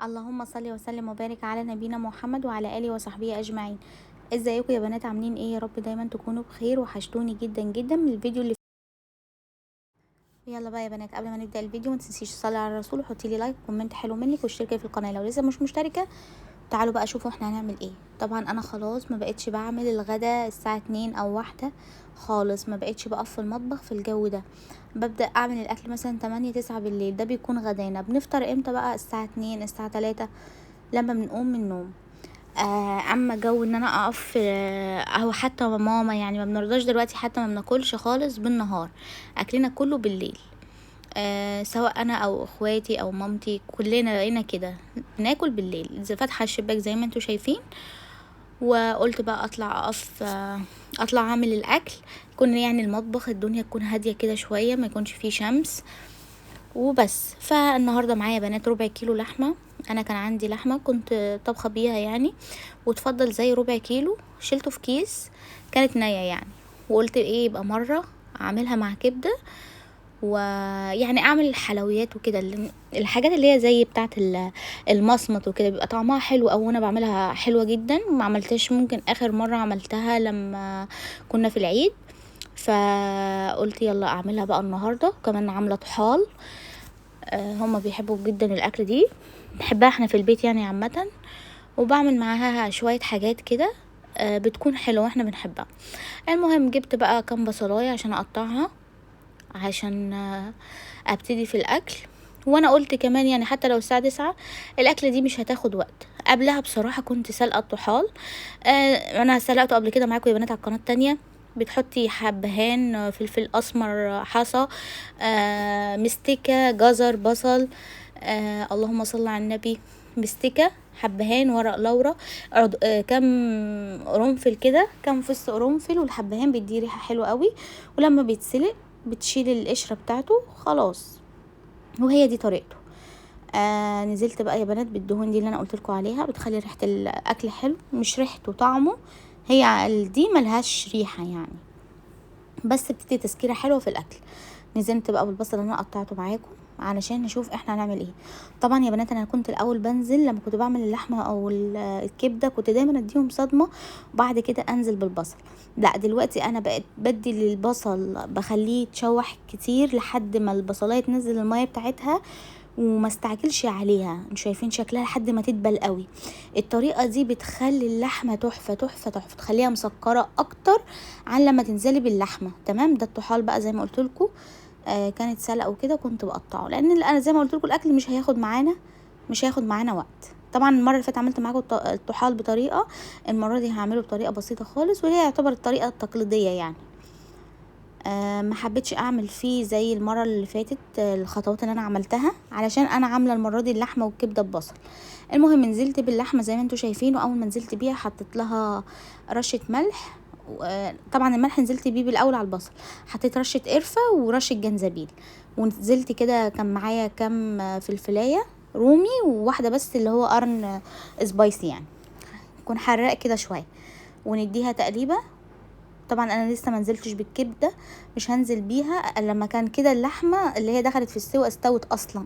اللهم صل وسلم وبارك على نبينا محمد وعلى اله وصحبه اجمعين. ازيكم يا بنات؟ عاملين ايه؟ يا رب دايما تكونوا بخير. وحشتوني جدا جدا من الفيديو اللي يلا بقى يا بنات، قبل ما نبدا الفيديو ما تنسيش تصلي على الرسول وحطي لي لايك وكومنت حلو منك واشتركي في القناه لو لسه مش مشتركه. تعالوا بقى شوفوا احنا هنعمل ايه. طبعا انا خلاص ما بقتش بعمل الغدا الساعه 2 او 1 خالص، ما بقتش بقف في المطبخ في الجو ده. ببدا اعمل الاكل مثلا 8 9 بالليل، ده بيكون غدانا. بنفطر امتى بقى؟ الساعه 2 الساعه 3 لما بنقوم من النوم. اما جو ان انا اقف او حتى ماما يعني ما بنرضاش دلوقتي، حتى ما بناكلش خالص بالنهار، اكلنا كله بالليل. سواء انا او اخواتي او مامتي كلنا بقينا كده بناكل بالليل. اذا فاتحه الشباك زي ما انتوا شايفين، وقلت بقى اطلع اقف، اطلع اعمل الاكل. يكون يعني المطبخ الدنيا تكون هاديه كده شويه، ما يكونش فيه شمس وبس. فالنهارده معايا بنات ربع كيلو لحمه. انا كان عندي لحمه كنت طبخه بيها يعني، وتفضل زي ربع كيلو شلته في كيس، كانت نية يعني. وقلت ايه يبقى مره اعملها مع كبده، ويعني اعمل الحلويات وكده، الحاجات اللي هي زي بتاعه المصمت وكده، بيبقى طعمها حلو. او انا بعملها حلوه جدا. ما عملتهاش، ممكن اخر مره عملتها لما كنا في العيد، فقلت يلا اعملها بقى النهارده. كمان عامله طحال، هما بيحبوا جدا الاكل دي، بنحبها احنا في البيت يعني عامه. وبعمل معاها شويه حاجات كده بتكون حلوه واحنا بنحبها. المهم جبت بقى كام بصلايه عشان اقطعها، عشان ابتدي في الاكل. وانا قلت كمان يعني حتى لو الساعه 9 الاكله دي مش هتاخد وقت. قبلها بصراحه كنت سلقه الطحال. انا سلقته قبل كده معاكم يا بنات على القناه التانية. بتحطي حبهان، فلفل اسمر، حصى، مستكه، جزر، بصل، اللهم صل على النبي، مستكه، حبهان، ورق لورا، كم قرنفل كده، كم فص قرنفل. والحبهان بيديه ريحه حلوه قوي. ولما بيتسلق بتشيل القشره بتاعته خلاص، وهي دي طريقته. نزلت بقى يا بنات بالدهون دي اللي انا قلت لكم عليها، بتخلي ريحه الاكل حلو، مش ريحته طعمه. هي دي ملهاش ريحه يعني، بس بتدي تسكيره حلوه في الاكل. نزلت بقى بالبصل اللي انا قطعته معاكم علشان نشوف احنا هنعمل ايه. طبعا يا بنات انا كنت الاول بنزل لما كنت بعمل اللحمه او الكبده، كنت دايما اديهم صدمه وبعد كده انزل بالبصل. لا دلوقتي انا بقيت بدي للبصل، بخليه يتشوح كتير لحد ما البصلايه تنزل الميه بتاعتها، وما استعجلش عليها. انتوا شايفين شكلها لحد ما تدبل قوي. الطريقه دي بتخلي اللحمه تحفه تحفه تحفه، تخليها مسكره اكتر عن لما تنزلي باللحمه. تمام. ده الطحال بقى زي ما قلت لكم. كانت سلقه وكده، كنت بقطعه لان انا زي ما قلت لكم الاكل مش هياخد معانا وقت. طبعا المره اللي فاتت عملت معاكم الطحال بطريقه، المره دي هعمله بطريقه بسيطه خالص، وهي يعتبر الطريقه التقليديه يعني. ما حبيتش اعمل فيه زي المره اللي فاتت الخطوات اللي انا عملتها، علشان انا عامله المره دي اللحمه والكبده ببصل. المهم نزلت باللحمه زي ما انتوا شايفين، واول ما نزلت بيها حطيت لها رشه ملح. طبعا الملح نزلت بيه بالاول على البصل، حطيت رشه قرفه ورشه جنزبيل. ونزلت كده كان معايا كام فلفلايه رومي، وواحده بس اللي هو قرن سبايسي يعني، يكون حراق كده شويه. ونديها تقليبه. طبعا انا لسه ما نزلتش بالكبده، مش هنزل بيها الا لما كان كده اللحمه اللي هي دخلت في السوا استوت اصلا.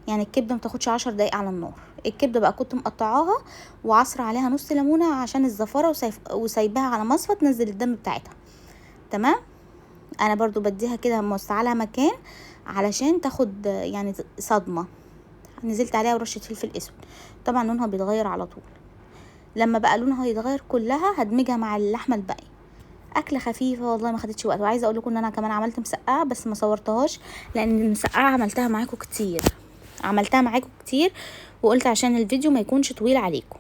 يعني الكبده ما تاخدش 10 دقايق على النار. الكبده بقى كنت مقطعاها وعصر عليها نص ليمونه عشان الزفاره، وسايباها على مصفى تنزل الدم بتاعتها. تمام. انا برضو بديها كده موسعه لها مكان علشان تاخد يعني صدمه. نزلت عليها ورشه فلفل اسود. طبعا لونها بيتغير على طول. لما بقى لونها يتغير كلها هدمجها مع اللحمه الباقيه. اكله خفيفه والله، ما خدتش وقت. وعايزه اقول لكم ان انا كمان عملت مسقعه بس ما صورتهاش، لان المسقعه عملتها معاكم كتير، وقلت عشان الفيديو ما يكونش طويل عليكم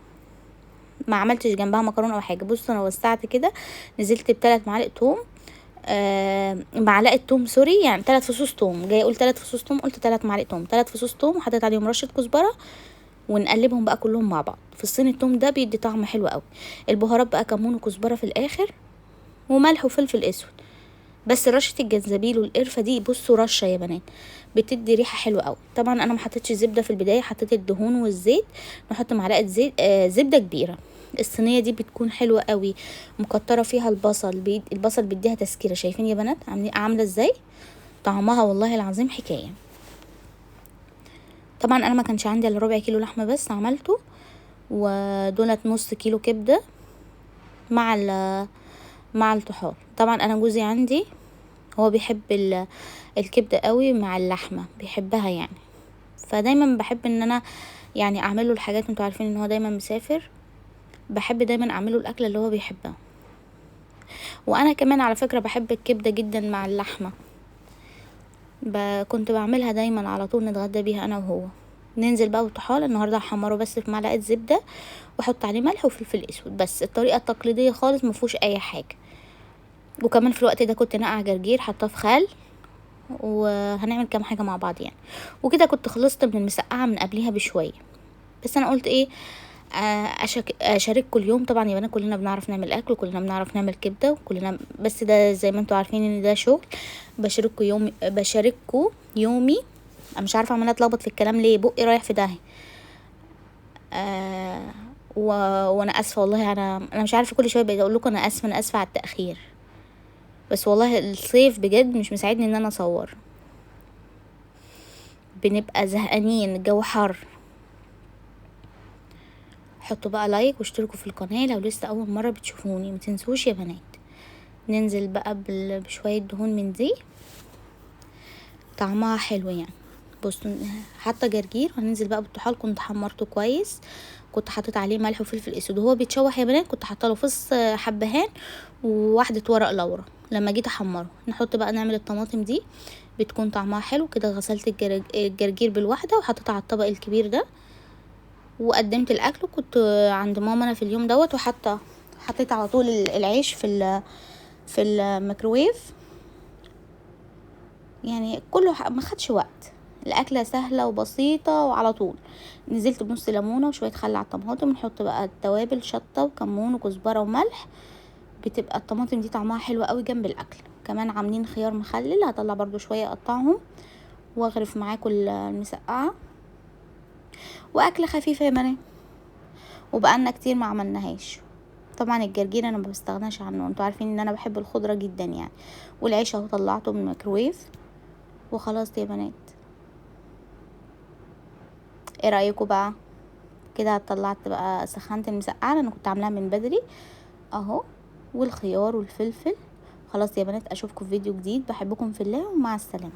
ما عملتش جنبها مكرونه او حاجه. بصوا انا وسعت كده، نزلت ب3 معالق توم، معلقه توم سوري، يعني 3 فصوص توم. جاي اقول 3 فصوص توم، قلت 3 معالق توم، 3 فصوص توم، وحطيت عليهم رشه كزبره. ونقلبهم بقى كلهم مع بعض في الصين. التوم ده بيدي طعم حلو قوي. البهارات بقى كمون وكزبره في الاخر، وملح وفلفل اسود. بس رشه الجنزبيل والقرفه دي بصوا رشه يا بنات بتدي ريحه حلوه قوي. طبعا انا ما حطيتش زبده في البدايه، حطيت الدهون والزيت. نحط معلقه زيت، زبده كبيره. الصينيه دي بتكون حلوه قوي، مكتره فيها البصل، البصل بيديها تسكيره. شايفين يا بنات عامله ازاي؟ طعمها والله العظيم حكايه. طبعا انا ما كانش عندي الا ربع كيلو لحمه بس عملته، ودولت نص كيلو كبده مع الطحال. طبعا انا جوزي عندي هو بيحب الكبده قوي مع اللحمه، بيحبها يعني، فدايما بحب ان انا يعني اعمله الحاجات. انتوا عارفين ان هو دايما مسافر، بحب دايما اعمله الاكله اللي هو بيحبها. وانا كمان على فكره بحب الكبده جدا مع اللحمه، كنت بعملها دايما على طول نتغدى بيها انا وهو. ننزل بقى بالطحال، النهارده هحمره بس في معلقه زبده واحط عليه ملح وفلفل اسود بس، الطريقه التقليديه خالص مفيهوش اي حاجه. وكمان في الوقت ده كنت ناقعه جرجير حطاه في خل، وهنعمل كام حاجه مع بعض يعني. وكده كنت خلصت من المسقعه من قبلها بشويه، بس انا قلت ايه، اشارككم اليوم. طبعا يا بنات كلنا بنعرف نعمل اكل، وكلنا بنعرف نعمل كبده، وكلنا، بس ده زي ما انتوا عارفين ان ده شغل. بشارككم يومي. انا مش عارفه عماله اتلخبط في الكلام ليه، بقي رايح في داهيه. وانا اسفه والله، انا مش عارفه، كل شويه بقيت اقول لكم انا اسفه انا اسفه على التاخير، بس والله الصيف بجد مش مساعدني ان انا اصور، بنبقى زهقانين، الجو حر. حطوا بقى لايك واشتركوا في القناه لو لسه اول مره بتشوفوني، متنسوش يا بنات. ننزل بقى بشويه دهون من دي، طعمها حلو يعني. بصوا حاطه جرجير، وهننزل بقى بالطحال. كنت حمرته كويس، كنت حطيت عليه ملح وفلفل اسود وهو بيتشوح يا بنات. كنت حاطه له فص حبهان وواحده ورق لورا. لما جيت احمره نحط بقى نعمل الطماطم دي، بتكون طعمها حلو كده. غسلت الجرجير بالواحده وحطيتها على الطبق الكبير ده، وقدمت الاكل. كنت عند ماما انا في اليوم دوت، حطيت على طول العيش في الميكروويف. يعني كله ما خدش وقت، الاكله سهله وبسيطه وعلى طول. نزلت بنص ليمونه وشويه خل على الطماطم، نحط بقى التوابل، شطه وكمون وكزبره وملح. بتبقى الطماطم دي طعمها حلو قوي جنب الاكل. كمان عاملين خيار مخلل، هطلع برضو شويه اقطعهم واغرف معاكم المسقعه. واكله خفيفه يا بنات، وبقالنا كتير ما عملناهاش. طبعا الجرجير انا ما بستغناش عنه، انتوا عارفين ان انا بحب الخضره جدا يعني. والعيش اهو طلعته من الميكروويف وخلاص يا بنات. ايه رايكم بقى؟ كده طلعت بقى، سخنت المسقعه، انا كنت عاملاها من بدري اهو، والخيار والفلفل. خلاص يا بنات، اشوفكم في فيديو جديد. بحبكم في الله، ومع السلامه.